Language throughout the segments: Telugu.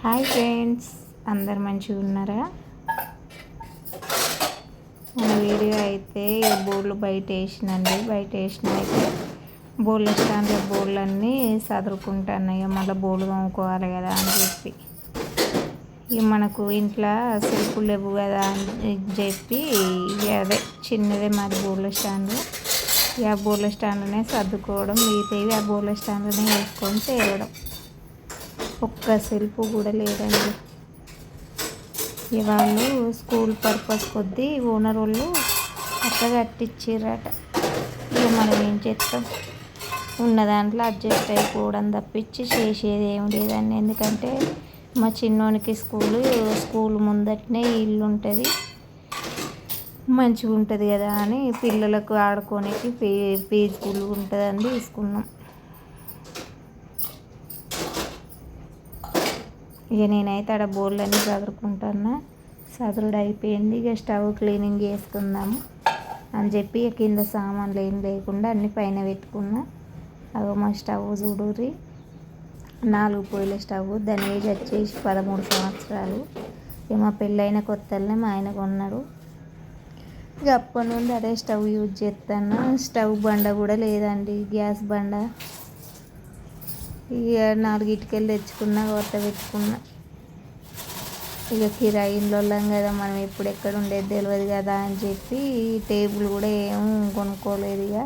హాయ్ ఫ్రెండ్స్, అందరు మంచిగా ఉన్నారా? మన వీడియో అయితే బోర్డులు బయట వేసినండి. బయట వేసిన అయితే బోర్డుల స్టాండ్లో బోర్డులు అన్నీ సదురుకుంటున్నాయి. మళ్ళీ బోర్డు తోముకోవాలి కదా అని చెప్పి ఇక మనకు ఇంట్లో సెల్ఫ్లు లేవు కదా అని చెప్పి అదే చిన్నదే మాది బోర్డుల స్టాండ్. ఆ బోర్డుల స్టాండ్నే సర్దుకోవడం, మిగతావి ఆ బోర్డుల స్టాండ్నే వేసుకొని తేవడం. ఒక్క సెల్ఫ్ కూడా లేదండి. వాళ్ళు స్కూల్ పర్పస్ కొద్దీ ఓనర్ వాళ్ళు అట్లా కట్టించారట. ఇక మనం ఏం చేస్తాం, ఉన్న దాంట్లో అడ్జస్ట్ అయిపోవడం తప్పించి చేసేది ఏం లేదండి. ఎందుకంటే మా చిన్నోనికి స్కూల్ ముందటనే ఇల్లు ఉంటుంది, మంచిగా ఉంటుంది కదా అని పిల్లలకు ఆడుకోనికి పీస్ఫుల్గా ఉంటుందని తీసుకున్నాం. ఇక నేనైతే ఆడ బోర్డులన్నీ చదువుకుంటున్నా. చదువుడు అయిపోయింది. ఇక స్టవ్ క్లీనింగ్ చేసుకుందాము అని చెప్పి ఇక కింద సామాన్లు ఏం లేకుండా అన్ని పైన పెట్టుకున్నా. అవి మా స్టవ్ చూడుర్రి, 4 పొయ్యిల స్టవ్. దాని ఏజ్ వచ్చేసి 13 సంవత్సరాలు. ఇక మా పెళ్ళైన కొత్తలనే మా ఆయన కొన్నాడు. ఇక అప్పటి నుండి అదే స్టవ్ యూజ్ చేస్తాను. స్టవ్ బండ కూడా లేదండి, గ్యాస్ బండ. ఇక 4 ఇటుకలు తెచ్చుకున్నా, కొత్త పెట్టుకున్నా. ఇక కిరాయి ఇండ్లోళ్ళం కదా, మనం ఎప్పుడు ఎక్కడ ఉండేది తెలియదు కదా అని చెప్పి టేబుల్ కూడా ఏం కొనుక్కోలేదు. ఇక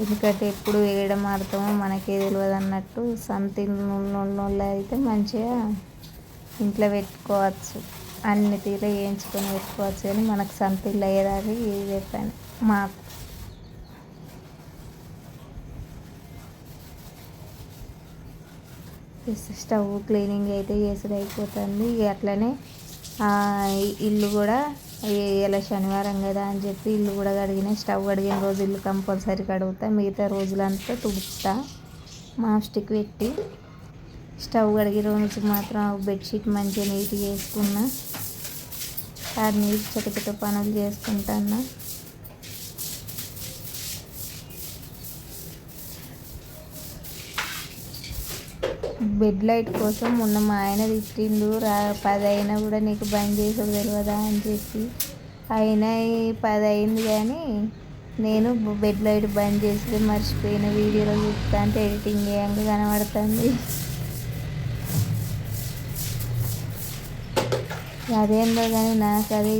ఎందుకంటే ఎప్పుడు వేయడం ఆడతామో మనకే తెలియదు అన్నట్టు సొంత ఇల్లు అయితే మంచిగా ఇంట్లో పెట్టుకోవచ్చు, అన్ని తీర వేయించుకొని పెట్టుకోవచ్చు. కానీ మనకు సొంత ఇల్లు అయ్యేదాకా ఇదే పని మాకు. స్టవ్ క్లీనింగ్ అయితే చేసుడు అయిపోతుంది. అట్లనే ఇల్లు కూడా ఇలా శనివారం కదా అని చెప్పి ఇల్లు కూడా కడిగిన. స్టవ్ కడిగిన రోజు ఇల్లు కంపల్సరీ కడుగుతా, మిగతా రోజులంతా తుడుపుతా మాస్టిక్ పెట్టి. స్టవ్ కడిగిన రోజు మాత్రం బెడ్షీట్ మంచిగా నీట్గా వేసుకున్నా. ఆ నీట్ చక్కచక్క పనులు చేసుకుంటున్నా. బెడ్ లైట్ కోసం మొన్న మా ఆయన తిట్టిండు, 10 అయినా కూడా నీకు బంద్ చేసేది తెలియదా అని చెప్పి. అయినా 10 అయింది కానీ నేను బెడ్ లైట్ బంద్ చేసి మర్చిపోయిన. వీడియోలో చూస్తా అంటే ఎడిటింగ్ చేయంగా కనబడుతుంది. అదేందో కానీ నాకు అది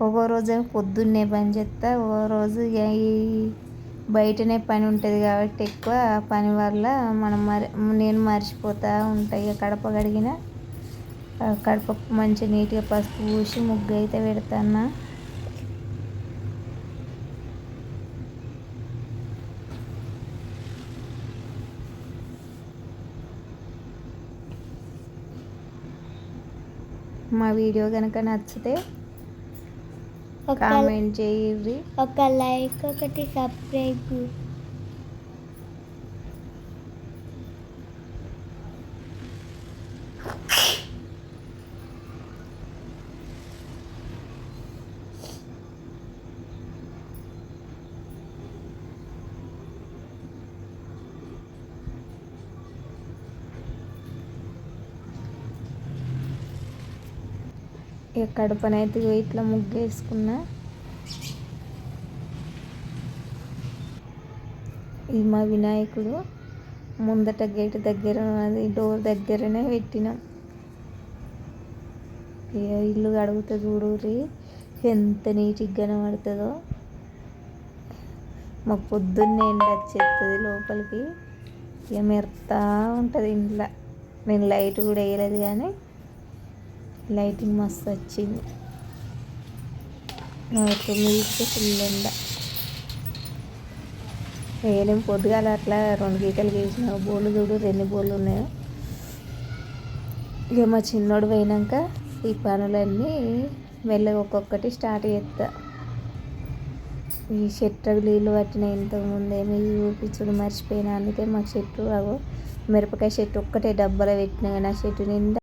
ఒక్కో రోజు పొద్దున్నే బంద్ చేస్తా, ఒక్కో రోజు బయటనే పని ఉంటుంది కాబట్టి ఎక్కువ పని వల్ల నేను మర్చిపోతూ ఉంటాను. ఇక కడప కడిగిన కడపకు మంచి నీట్గా పసుపు పూసి ముగ్గు అయితే పెడతాను. మా వీడియో కనుక నచ్చితే కామెంట్ చేయండి, ఒక లైక్, ఒకటి సబ్స్క్రైబ్. ఇక కడపనైతే ఇట్లా ముగ్గు వేసుకున్నా. ఇది మా వినాయకుడు ముందట గేట్ దగ్గర, అది డోర్ దగ్గరనే పెట్టినాం. ఇల్లు కడుగుతా చూడుర్రి ఎంత నీట్గా కనబడుతుందో. మాకు పొద్దున్నే ఎండ వచ్చేస్తుంది లోపలికి, ఇక మెరుస్తూ ఉంటుంది ఇంట్లో. నేను లైట్ కూడా వేయలేదు కానీ లైటింగ్ మస్తు వచ్చింది. 9కి ఫుల్ ఎండ. వేయలేం పొద్దుగాల అట్లా 2 గీతలు గీసిన. బోళ్ళు చూడు 2 బోళ్ళు ఉన్నాయో. ఇక మా చిన్నోడు పోయినాక ఈ పనులన్నీ మెల్లగా ఒక్కొక్కటి స్టార్ట్ చేస్తా. ఈ చెట్టుకు నీళ్ళు పట్టిన ఇంతకుముందు ఏమి చూపించుడు మర్చిపోయినా. అందుకే మా చెట్టు మిరపకాయ చెట్టు ఒక్కటే డబ్బాలో పెట్టినా కానీ ఆ చెట్టు నిండా